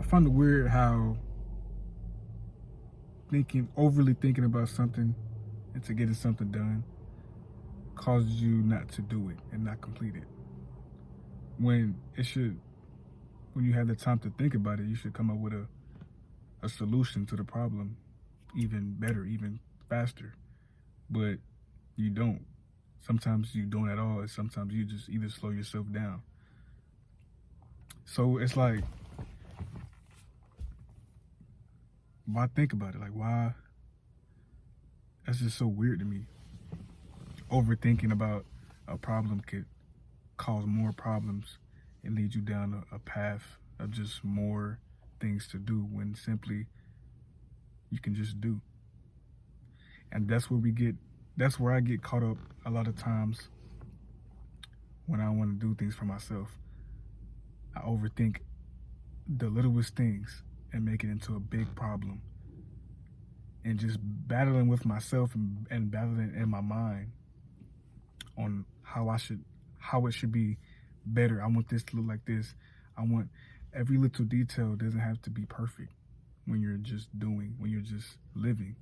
find it weird how overly thinking about something and to getting something done causes you not to do it and not complete it. When when you have the time to think about it, you should come up with a solution to the problem even better, even faster. But you don't. Sometimes you don't at all, and sometimes you just either slow yourself down. So it's like, why think about it? Like, why? That's just so weird to me. Overthinking about a problem could cause more problems and lead you down a path of just more things to do when simply you can just do. And that's where I get caught up a lot of times when I want to do things for myself. I overthink the littlest things and make it into a big problem. And just battling with myself and battling in my mind on how it should be better. I want this to look like this. I want every little detail doesn't have to be perfect when you're just when you're just living.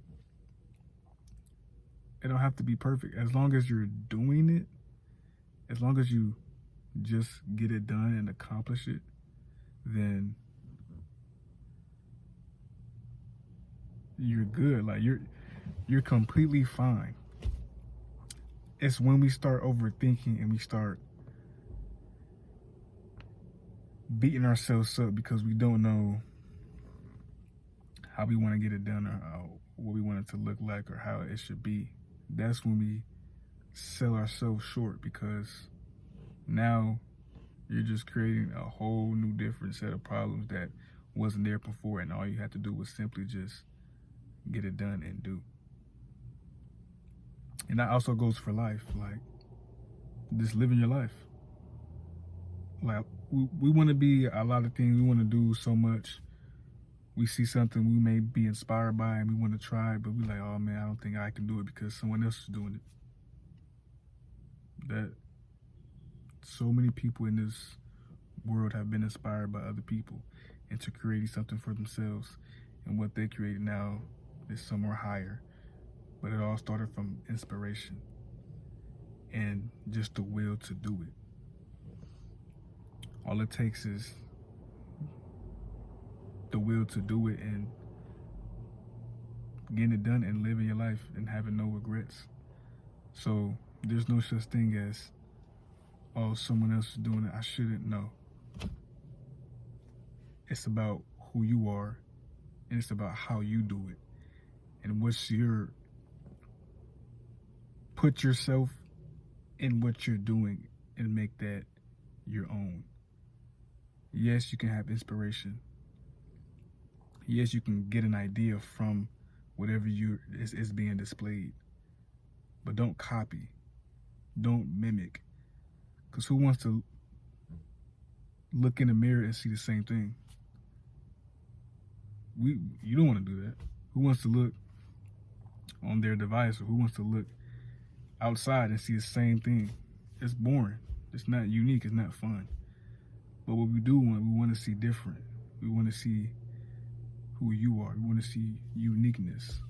It don't have to be perfect. As long as you're doing it, as long as you just get it done and accomplish it, then you're good. Like you're completely fine. It's when we start overthinking and we start beating ourselves up because we don't know how we want to get it done or what we want it to look like or how it should be. That's when we sell ourselves short, because now you're just creating a whole new different set of problems that wasn't there before, and all you had to do was simply just get it done and do. And that also goes for life, like just living your life. Like we want to be a lot of things, we want to do so much. We see something we may be inspired by and we want to try it, but we like, oh man, I don't think I can do it because someone else is doing it. That so many people in this world have been inspired by other people into creating something for themselves, and what they create now is somewhere higher. But it all started from inspiration and just the will to do it. All it takes is the will to do it and getting it done and living your life and having no regrets. So there's no such thing as, oh, someone else is doing it, I shouldn't. No. It's about who you are, and it's about how you do it. And put yourself in what you're doing and make that your own. Yes, you can have inspiration. Yes, you can get an idea from whatever is being displayed. But don't copy. Don't mimic. Because who wants to look in the mirror and see the same thing? You don't want to do that. Who wants to look on their device, or who wants to look outside and see the same thing? It's boring. It's not unique. It's not fun. But what we want to see different. We want to see who you are. We want to see uniqueness,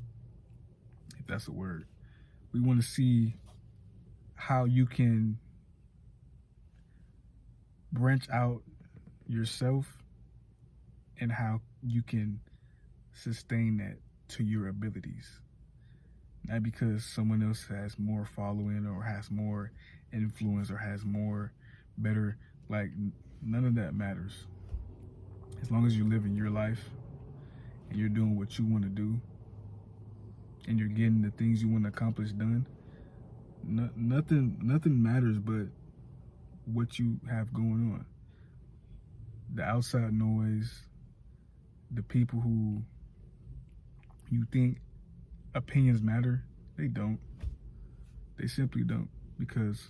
if that's a word. We want to see how you can branch out yourself and how you can sustain that to your abilities. Not because someone else has more following or has more influence or has more better, like none of that matters. As long as you're living your life and you're doing what you want to do and you're getting the things you want to accomplish done, nothing matters but what you have going on. The outside noise, the people who you think opinions matter, they don't. They simply don't, because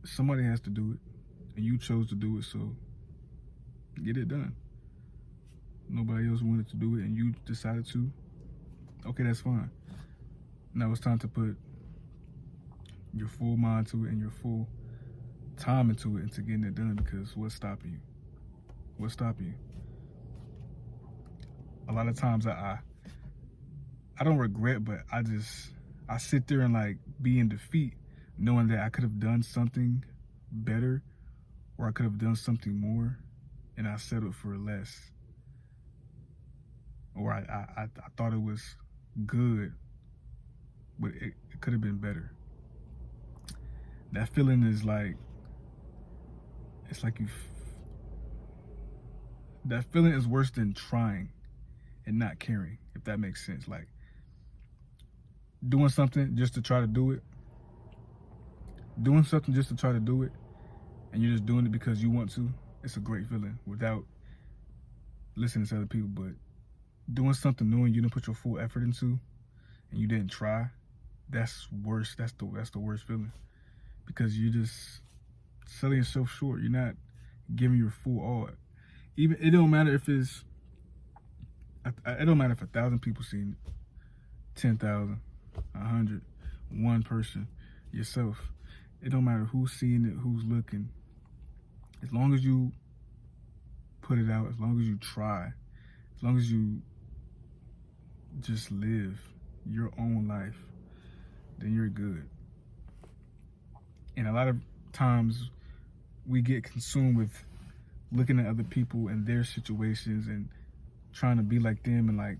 somebody has to do it and you chose to do it, so get it done. Nobody else wanted to do it and you decided to. Okay, that's fine. Now it's time to put your full mind to it and your full time into it, into getting it done, because what's stopping you? What's stopping you? a lot of times I don't regret, but I sit there and like be in defeat, knowing that I could have done something better, or I could have done something more, and I settled for less. Or I thought it was good, but it could have been better. That feeling is like, it's like that feeling is worse than trying and not caring, if that makes sense. Like doing something just to try to do it, and you're just doing it because you want to. It's a great feeling without listening to other people. But doing something knowing you didn't put your full effort into and you didn't try, that's worse. That's the worst feeling, because you're just selling yourself short. You're not giving your full all. Even it don't matter if it's, it don't matter if 1,000 people seen it, 10,000, 100, one person, yourself. It don't matter who's seeing it, who's looking. As long as you put it out, as long as you try, as long as you just live your own life, then you're good. And a lot of times we get consumed with looking at other people and their situations and trying to be like them, and like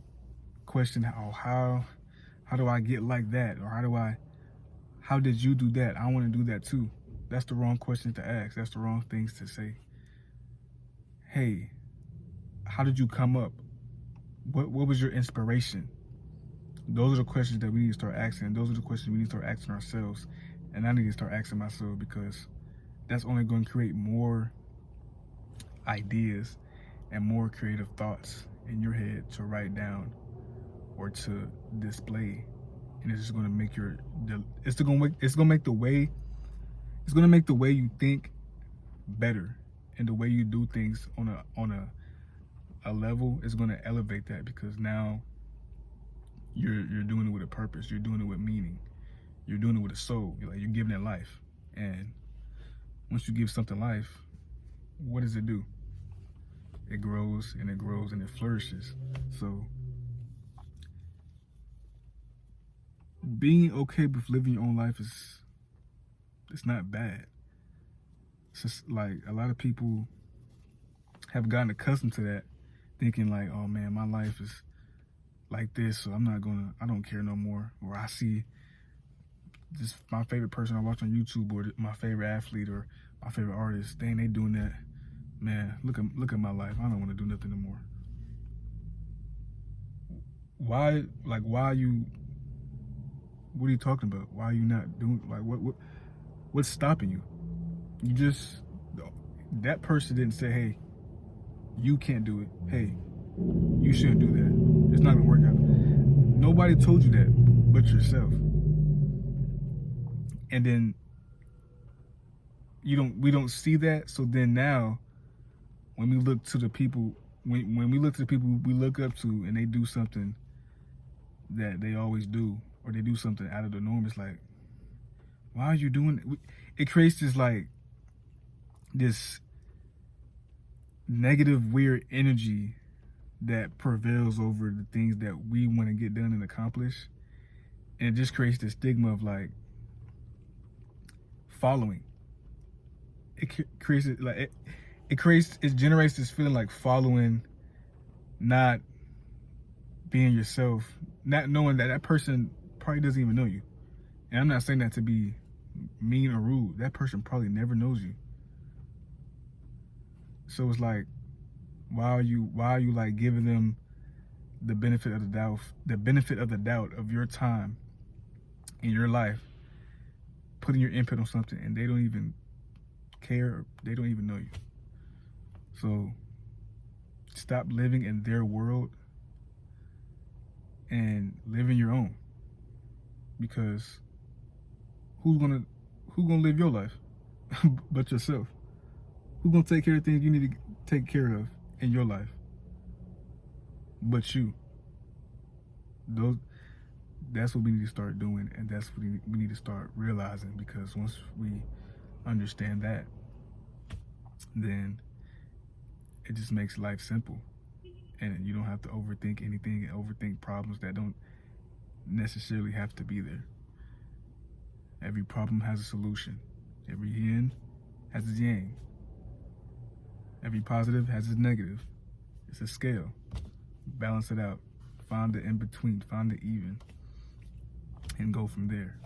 question how do I get like that, or how did you do that? I want to do that too. That's the wrong question to ask. That's the wrong things to say. Hey, how did you come up? What was your inspiration? Those are the questions that we need to start asking. Those are the questions we need to start asking ourselves. And I need to start asking myself, because that's only going to create more ideas and more creative thoughts in your head to write down or to display. And it's just going to make it's going to make the way you think better, and the way you do things on a level is going to elevate that, because now you're doing it with a purpose. You're doing it with meaning. You're doing it with a soul. You're giving it life. And once you give something life, what does it do? It grows and it grows and it flourishes. So being okay with living your own life it's not bad. It's just like a lot of people have gotten accustomed to that, thinking like, oh man, my life is like this, so I don't care no more. Or I see this, my favorite person I watch on YouTube, or my favorite athlete, or my favorite artist, they doing that. Man, look at my life. I don't want to do nothing anymore. Why are you? What are you talking about? Why are you not doing? Like, what's stopping you? That person didn't say, hey, you can't do it. Hey, you shouldn't do that. It's not gonna work out. Nobody told you that but yourself. And then we don't see that. So then now, when we look to the people, when we look to the people we look up to, and they do something that they always do, or they do something out of the norm, it's like, why are you doing it? It creates this negative, weird energy that prevails over the things that we want to get done and accomplish. And it just creates this stigma of like following. It generates this feeling like following, not being yourself, not knowing that person probably doesn't even know you. And I'm not saying that to be mean or rude. That person probably never knows you. So it's like, why are you like giving them the benefit of the doubt of your time in your life, putting your input on something, and they don't even care, they don't even know you. So stop living in their world and live in your own, because who's gonna live your life but yourself? Who's gonna take care of things you need to take care of in your life but you? That's what we need to start doing, and that's what we need to start realizing, because once we understand that, then it just makes life simple. And you don't have to overthink anything and overthink problems that don't necessarily have to be there. Every problem has a solution. Every yin has its yang. Every positive has its negative. It's a scale. Balance it out. Find the in between. Find the even. And go from there.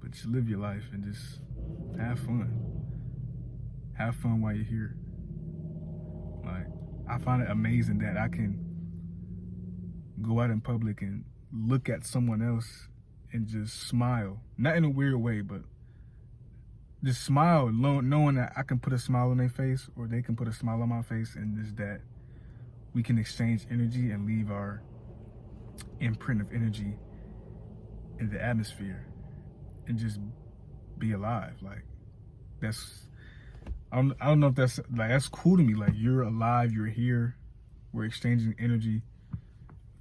But just live your life and just have fun. Have fun while you're here. Like, I find it amazing that I can go out in public and look at someone else and just smile. Not in a weird way, but just smile, knowing that I can put a smile on their face or they can put a smile on my face, and just that we can exchange energy and leave our imprint of energy in the atmosphere and just be alive. Like, that's, I don't know if that's, like, that's cool to me. Like, you're alive, you're here, we're exchanging energy.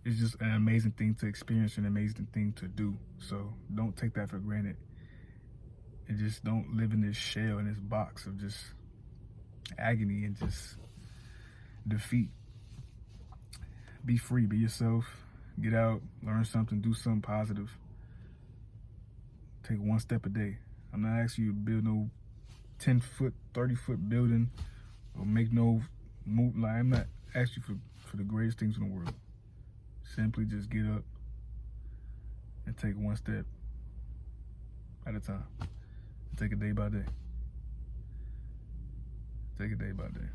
It's just an amazing thing to experience, an amazing thing to do. So don't take that for granted. And just don't live in this shell, in this box of just agony and just defeat. Be free, be yourself, get out, learn something, do something positive. Take one step a day. I'm not asking you to build no 10-foot, 30-foot building or make no move. Like, I'm not asking you for the greatest things in the world. Simply just get up and take one step at a time. Take it day by day. Take it day by day.